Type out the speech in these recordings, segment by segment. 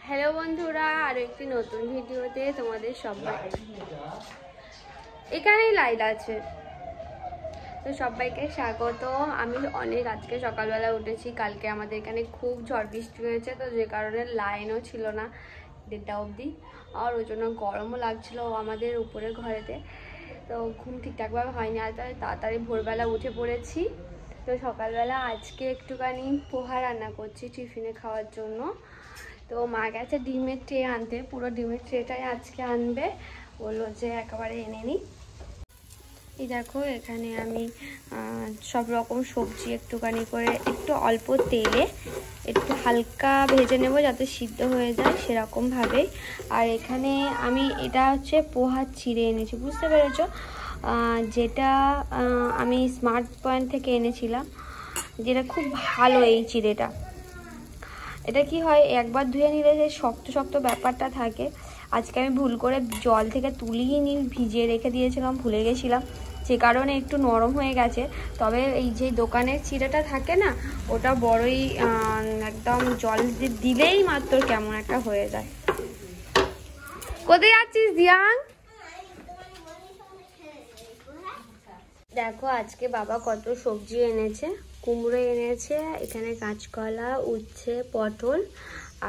Hello বন্ধুরা, আরো একটি নতুন ভিডিওতে তোমাদের সবাই এখানেই লাইট আছে তো সবাইকে স্বাগত। আমি অনেক আজকে সকালবেলা উঠেছি। কালকে আমাদের এখানে খুব ঝড় বৃষ্টি হয়েছে, তো যে কারণে লাইনও ছিল না 1:30 অবধি, আর ওই জন্য গরমও লাগছিল আমাদের উপরের ঘরেতে। তো ঘুম ঠিকঠাকভাবে হয়নি, আর তাড়াতাড়ি ভোরবেলা উঠে পড়েছি। তো সকালবেলা আজকে একটুখানি পোহা রান্না করছি টিফিনে খাওয়ার জন্য। তো মা গেছে ডিমের ট্রে আনতে, পুরো ডিমের ট্রেটাই আজকে আনবে, বললো যে একেবারে এনে নিই। এই দেখো এখানে আমি সব রকম সবজি একটুখানি করে একটু অল্প তেলে একটু হালকা ভেজে নেব যাতে সিদ্ধ হয়ে যায় সেরকমভাবে। আর এখানে আমি এটা হচ্ছে পোহা চিড়ে এনেছি, বুঝতে পেরেছো? যেটা আমি স্মার্ট পয়েন্ট থেকে এনেছিলাম, যেটা খুব ভালো এই চিড়েটা। এটা কি হয়, একবার ধুয়ে নিলে যে শক্ত শক্ত ব্যাপারটা থাকে, আজকে আমি ভুল করে জল থেকে তুলিয়ে নিয়ে ভিজিয়ে রেখে দিয়েছিলাম, ভুলে গেছিলাম, যে কারণে একটু নরম হয়ে গেছে। তবে এই যে দোকানের চিড়েটা থাকে না, ওটা বড়ই একদম জল দিলেই মাত্র কেমন একটা হয়ে যায়। কোথায় যাচ্ছিস দিয়াং? দেখো আজকে বাবা কত সবজি এনেছে। কুমড়ো এনেছে, এখানে কাঁচকলা, উচ্ছে, পটল,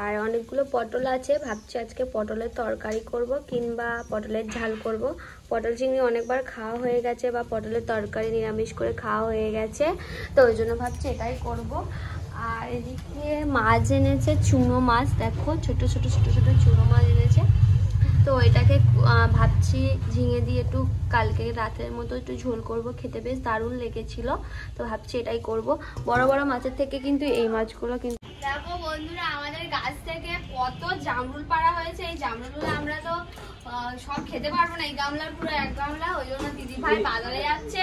আর অনেকগুলো পটল আছে। ভাবছি আজকে পটলের তরকারি করব কিংবা পটলের ঝাল করব। পটল চিংড়ি অনেকবার খাওয়া হয়ে গেছে, বা পটলের তরকারি নিরামিষ করে খাওয়া হয়ে গেছে, তো ওই জন্য ভাবছি এটাই করব। আর এদিকে মাছ এনেছে, চুনো মাছ, দেখো ছোট ছোট ছোট ছোট চুনো মাছ এনেছে। তো এটাকে ভাবছি ঝিঙে দিয়ে একটু কালকে রাতের মতো একটু ঝোল করব, খেতে বেশ দারুণ লেগেছিল। তো ভাবছি এটাই করব। বড় বড় মাছের থেকে কিন্তু এই মাছগুলো কিন্তু। দেখো বন্ধুরা, আমাদের গাছ থেকে কত জামরুল পাড়া হয়েছে। এই জামরুলগুলো আমরা তো সব খেতে পারবো না, এই গামলার পুরো এক গামলা। ওই জন্য দিদি ভাই বাজারে যাচ্ছে,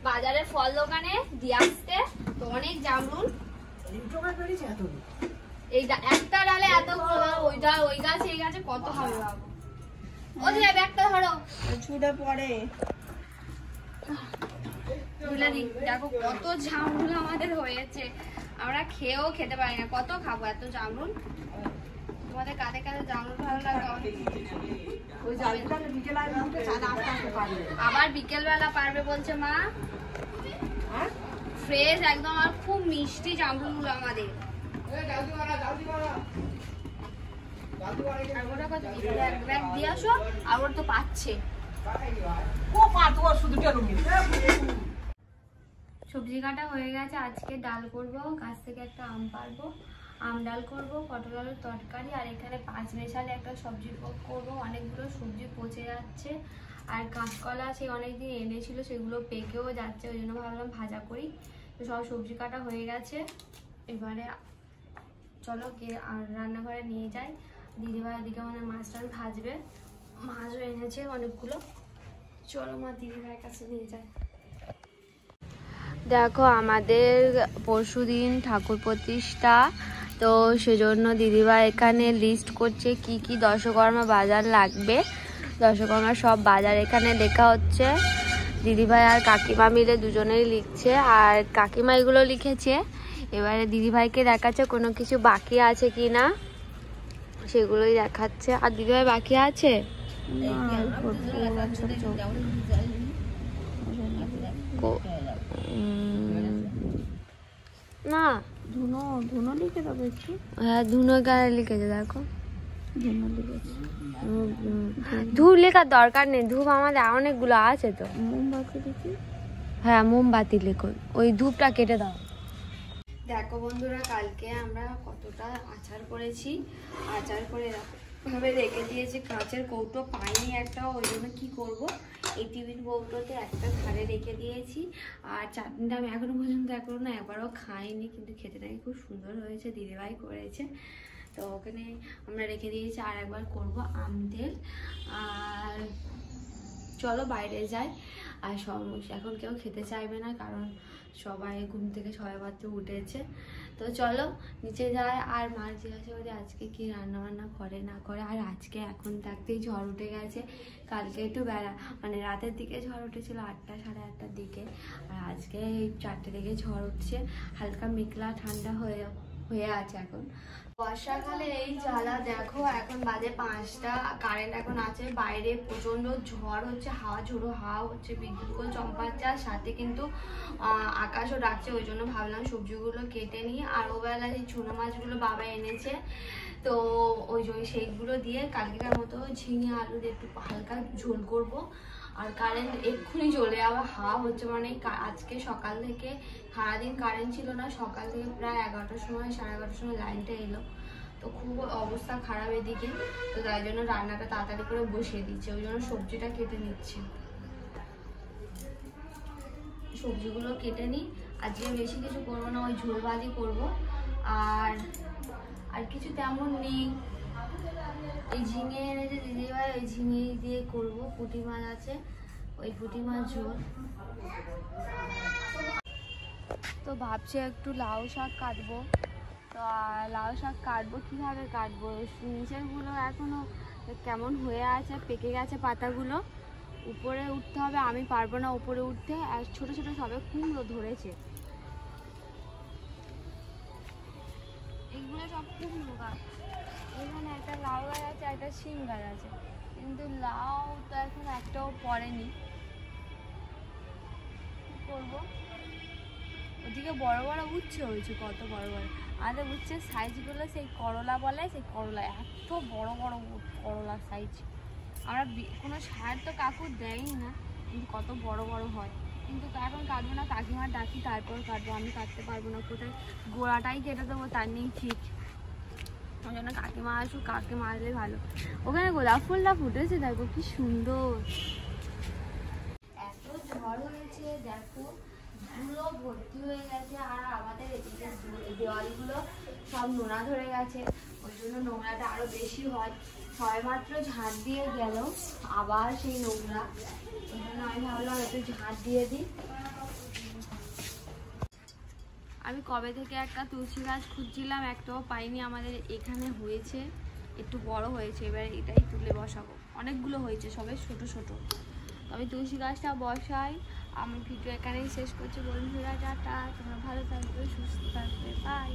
বাজারের ফল দোকানে দিয়ে আসতে। তো অনেক জামরুল, এই একটা ডালে এত, ওইটা ওই গাছে এই গাছে কত হবে বাবু। দেখো কত জামরুল আমাদের হয়েছে, আমরা খেয়েও খেতে পারি না, কত খাবো এত জামরুল। তোমাদের কাঁধে কাঁধে জামরুল ভালো লাগে? আবার বিকেল বেলা পারবে বলছে মা, ফ্রেশ একদম, আর খুব মিষ্টি জামরুল আমাদের। সবজি কাটা হয়ে গেছে, আজকে ডাল করব, গাছ থেকে একটা আম পারবো, আম ডাল করব, পটল আলুর তরকারি, আর এখানে 5 মেশালে একটা সবজি করব। অনেকগুলো সবজি পচে যাচ্ছে, আর কাঁচকলা সেই অনেকদিন এনেছিল, সেগুলো পেকেও যাচ্ছে, ওই জন্য ভাবলাম ভাজা করি। তো সব সবজি কাটা হয়ে গেছে, এবারে চলো গিয়ে আর রান্নাঘরে নিয়ে যাই। দিদিভাই ওদিকে মানে মাছ টাছ ভাজবে, মাছও এনেছে অনেকগুলো। চলো মা দিদিভাইয়ের কাছে নিয়ে যাই। দেখো আমাদের পরশুদিন ঠাকুর প্রতিষ্ঠা, তো সেজন্য দিদিভাই এখানে লিস্ট করছে কি কি দশকর্মা বাজার লাগবে। দশকর্মা সব বাজার এখানে লেখা হচ্ছে, দিদিভাই আর কাকিমা মিলে দুজনেই লিখছে, আর কাকিমা এগুলো লিখেছে। এবারে দিদিভাইকে দেখাচ্ছে কোনো কিছু বাকি আছে কি না, সেগুলোই দেখাচ্ছে। আর দিদিভাই বাকি আছে না, ধুনো ধুনো লিখে দেবো একটু। হ্যাঁ ধুনো গায়ে লিখেছে, দেখো ধুনো লিখেছে। ধূপ লেখার দরকার নেই, ধূপ আমাদের অনেকগুলো আছে তো। মোমবাতি লিখি, হ্যাঁ মোমবাতি লিখুন, ওই ধূপটা কেটে দাও। দেখো বন্ধুরা, কালকে আমরা কতটা আচার করেছি, আচার করে ভাবে রেখে দিয়েছি। কাঁচের কৌটো পাইনি একটা, ওই জন্য কি করব, এই টিফিন কৌটোতে একটা ধারে রেখে দিয়েছি। আর চাটনিটা আমি এখনো পর্যন্ত একবারও খাইনি, কিন্তু খেতে নাকি খুব সুন্দর হয়েছে, দিদিভাই করেছে। তো ওখানে আমরা রেখে দিয়েছি, আর একবার করব আম তেল। আর চলো বাইরে যাই। আর এখন কেউ খেতে চাইবে না, কারণ সবাই ঘুম থেকে সবাই মাত্র উঠেছে। তো চলো নিচে যাই। আর মা জিজ্ঞাসা করে আজকে কি রান্না বান্না করে না করে। আর আজকে এখন থাকতেই ঝড় উঠে গেছে, কালকে একটু মানে রাতের দিকে ঝড় উঠেছিল 8টা সাড়ে 8টার দিকে, আর আজকে এই 4টে থেকে ঝড় উঠছে। হালকা মেঘলা ঠান্ডা হয়ে আছে এখন। বর্ষাকালে এই জ্বালা দেখো, এখন বাজে 5টা, কারেন্ট এখন আছে, বাইরে প্রচন্ড ঝড় হচ্ছে, হাওয়া ঝোড়ো হাওয়া হচ্ছে, বিদ্যুৎ গুলো চমকাচ্ছে, আর সাথে কিন্তু আকাশও ডাকছে। ওই জন্য ভাবলাম সবজিগুলো কেটে নিই। আর ওবেলা এই চুনো মাছগুলো বাবা এনেছে, তো ওই সেইগুলো দিয়ে কালকের মতো ঝিঙে আলু দিয়ে একটু হালকা ঝোল করব। আর কারেন্ট এক্ষুনি চলে আবার হাওয়া হচ্ছে, মানে আজকে সকাল থেকে সারাদিন কারেন্ট ছিল না, সকাল থেকে প্রায় 11টার সময় 11:30টার সময় লাইনটা এলো। তো খুব অবস্থা খারাপ এদিকে, তো তাই জন্য রান্নাটা তাড়াতাড়ি করে বসিয়ে দিচ্ছি, ওই জন্য সবজিটা কেটে নিচ্ছি। সবজিগুলো কেটে নিই, আজকে বেশি কিছু করবো না, ওই ঝোল ভাজি করবো। আর কিছু তেমন নেই। এই ঝিঙে এনেছে দিদিভাই, ওই ঝিঙে দিয়ে করবো। পুঁটি মাছ আছে, ওই পুঁটি মাছ ঝোল। তো ভাবছি একটু লাউ শাক কাটবো। তো লাউ শাক কাটবো, কীভাবে কাটবো? নিচেরগুলো এখনো কেমন হয়ে আছে, পেকে গেছে পাতাগুলো। উপরে উঠতে হবে, আমি পারবো না উপরে উঠতে। আর ছোট ছোট সবে কুমড়ো ধরেছে, এইগুলো সব কুমড়ো গাছ। এখানে একটা লাউ গাছ আছে, একটা শিম গাছ আছে, কিন্তু লাউ তো এখন একটাও পড়েনি। কি করবো? ওদিকে বড় বড় উচ্ছে হয়েছে, কত বড় বড়। আমাদের উচ্ছের সাইজগুলো সেই করলা বলে, সেই করলা এত বড় বড় করলার সাইজ। আমরা কোনো সার তো কাকুর দেয়ই না, কিন্তু কত বড় বড় হয়। কিন্তু এখন কাটবো না, কাকিমার ডাকি তারপর কাটবো, আমি কাটতে পারবো না। কোথায় গোড়াটাই কেটে দেবো, তার নেই ঠিক। ওই জন্য কাকিমা আসুক, কাকিমা আসলে ভালো। ওখানে গোলাপ ফুলটা ফুটেছে, দেখো কি সুন্দর। এত ঝড় হয়েছে দেখো, ধুলো ভর্তি হয়ে গেছে। আর আমাদের এদিকে দেওয়ালগুলো সব নোনা ধরে গেছে, ওই জন্য নোংরাটা আরো বেশি হয়। সবেমাত্র ঝাঁট দিয়ে গেল, আবার সেই নোংরা। ওই জন্য আমি ভাবলাম একটু ঝাঁট দিয়ে দিই। আমি কবে থেকে একটা তুলসী গাছ খুঁজছিলাম, একটাও পাইনি। আমাদের এখানে হয়েছে, একটু বড় হয়েছে, এবার এটাই তুলে বসাবো। অনেকগুলো হয়েছে, সবে ছোট ছোট। আমি তুলসী গাছটা বসাই। আমি ভিডিও এখানেই শেষ করছি বন্ধুরা, টাটা। তোমরা ভালো থাকবে, সুস্থ থাকবে, বাই।